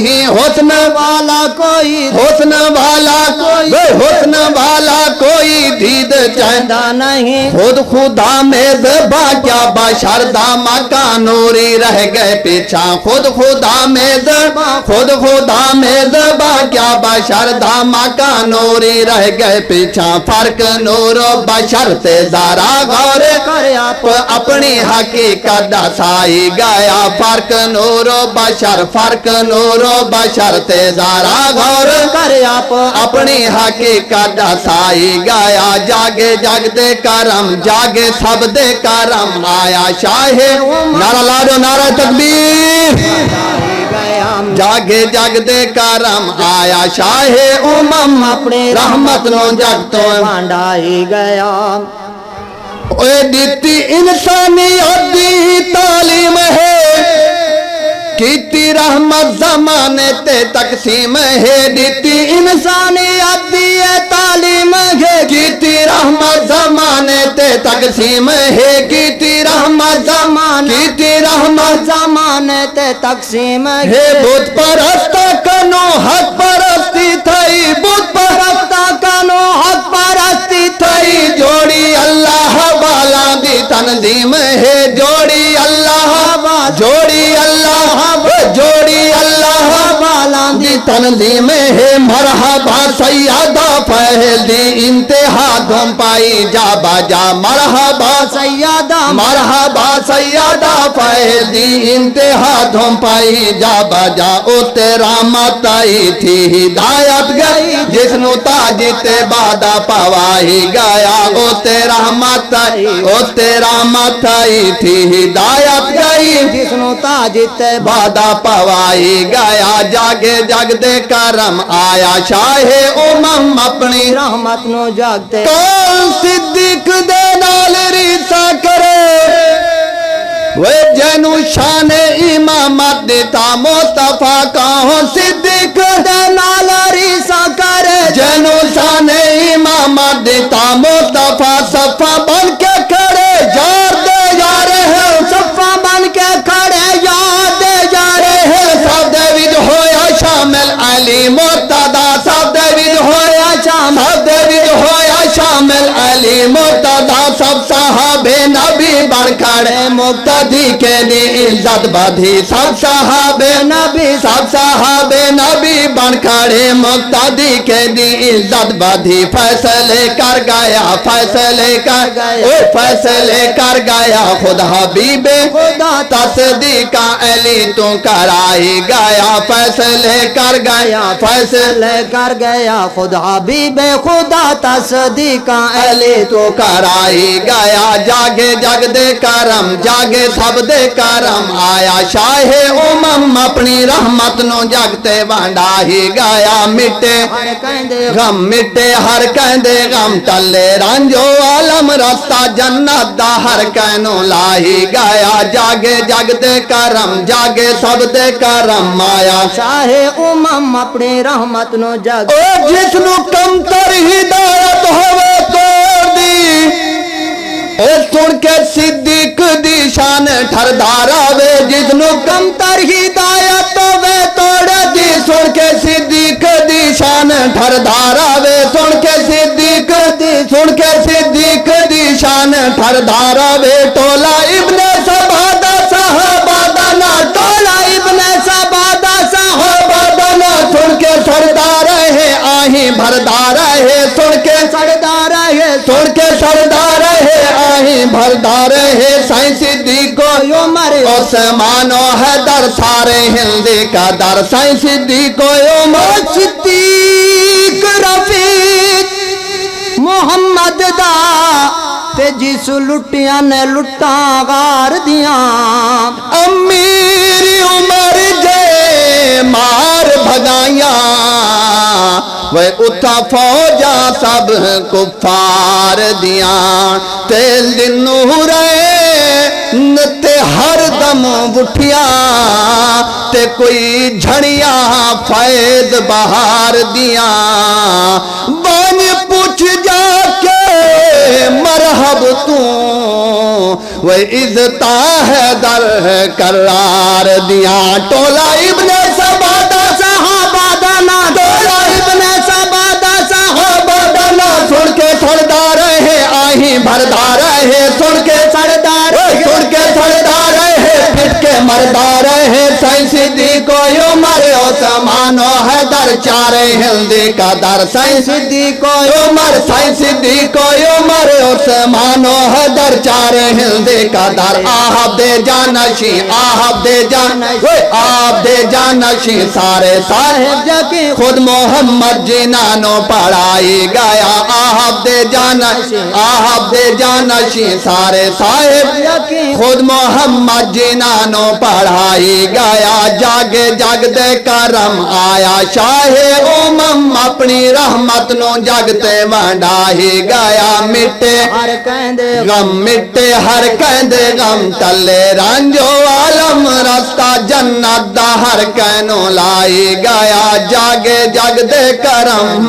نہیں حسن والا کوئی حسن والا کوئی حسن والا کوئی دید چاہتا نہیں خود خدا میں زبا کیا بشر داما کا نوری رہ گئے پیچھا خود خدا میں زبا خود خدا میں زبا کیا بشر داما کا نوری رہ گئے پیچھا فرق نور و بشر سے ذرا غور کر آپ اپنی حقیقت دسائی گیا فرق نور و بشر فرق نور و بشر سے ذرا غور کر آپ اپنی حقیقت دسائی گیا جاگے جگ دے کرم جاگے سب دے کرم آیا شاہ نعرہ لاڈو نعرہ تکبیر جاگے جگ دے کرم آیا شاہ امم اپنے رحمت نو جگ تو بانڈائی گیا اے دیتی انسانیت دی تعلیم ہے کیتی رحمت زمانے تے تقسیم ہے دیتی انسانیت دی تعلیم ہے کیتی رحمت زمانے تے تقسیم ہے کیتی رحمت زمانے کیتی رحمت زمانے تے تقسیم ہے بت پرستا کنو حق پرستی تھئی بت رفتہ کنو حق پرستی تھئی جوڑی اللہ والا دی تنظیم ہے جوڑی اللہ جوڑی اللہ جوڑی اللہ والا دی تنظیم ہے مرحبا سیادہ پہل دی انتہا دھم پائی جا باجا مرحبا سیادہ مرحبا سیادہ پہل دی انتہا دھم پائی جا باجا او تیرا مت آئی تھی ہدایت گئی جس نو تاج تے بادہ پوائی گیا او تیرا مت آئی او تیرا مت آئی تھی ہدایت گئی جس نو تاج تے بادہ پوائی گیا جاگے جگ دے کرم آیا شاہ امم اپنی رحمت نو جاگتے کون صدیق دے نال ریسا کرے وہ جنو شان امامت دیتا مصطفیٰ کون صدیق دے نال ریسا کرے جنو شان امامت دیتا مصطفیٰ صفا بن کے کھڑے یار دے یارے ہیں صفا بن کے کھڑے یاد دے جا رہے ہیں سب دیوید ہویا شامل علی مرتضی سب دیوید ہویا سب دیوید ہویا شامل علی مرتضی سب صحابے نبی بن کھڑے مقتدی کے لیے عزت بدھی سب صحابے نبی سب صحابے نبی بن کھڑے مقتدی کے لیے عزت بدھی فیصلے کر گیا فیصلے کر گیا فیصلے کر گیا خود حبیب خدا تصدیق علی تو کرائی گیا فیصلے کر گیا فیصلے لے کر گیا خود حبیب خدا تصدیق علی تو کرائی گیا جاگے جگ دے کرم جاگے سب دے کرم آیا شاہ امم اپنی رحمت نو جگتے وانڈا ہی گیا مٹے ہر کہندے غم مٹے ہر کہندے غم ٹلے رنجو عالم رستہ جنت دا ہر کہنو لاہی گیا جاگے جگ دے کرم جاگے سب دے کرم آیا شاہ امم اپنی رحمت نو جگ او جس نو کم تر ہدایت ہوئے توڑ دی او سن کے صدیق دی شان ٹھردارا وے جس نو کم تر ہدایت ہوئے توڑ دی سن کے صدیق دی شان ٹھردارا وے سن کے صدیق دی سن کے صدیق دی شان ٹھردارا وے ٹولا ابن سبادہ صحابہ دانا ٹولا ابن سبادہ صحابہ دانا سن کے سردار ہے آہیں بھردار ہے سن کے سردار ہے سن کے سردار ہے آہیں بھردار ہے سائیں صدیق عمر عثمان و حیدر سارے ہندی کا در سائیں صدیق عمر صدیق رفیق محمد دا تے جس لٹیاں نے لٹا غار دیاں امیر عمر جے مار بھگائیاں وہ اتھا فوجا سب کفار دیاں تیل دن نورے نتے ہر دم اٹھیا تے کوئی جھڑیاں فائد بہار دیاں بان پوچھ جا کے مرحب تو وہ عزتہ ہے در قرار دیاں ٹولا ابن سبادہ سن کے سڑدا رہے آہیں بھردا رہے سن کے سڑدا رہے سن کے سڑدا رہے پھٹ کے مردا رہے سائیں صدیق و عمر عثمان و حیدر چارے ہلدی کا در سائیں صدیق و عمر سائیں صدیق و عمر عثمان و حیدر چارے ہلدی کا در آہب دے جانشی آہب دے جانشی آپ دے جانشی سارے صاحب جاکی خود محمد جنانو پڑھائی گیا آہب دے جانشی سارے صاحب خود محمد جنانو پڑھائی گیا جاگے جگ دے کرم آیا شاہ امم اپنی رحمت نو جگتے ونڈاہی گیا مٹے ہر کہندے غم مٹے ہر کہندے غم تلے رنجو عالم رستہ جنت دا ہر کہنو لائی گیا جاگے جگ دے کرم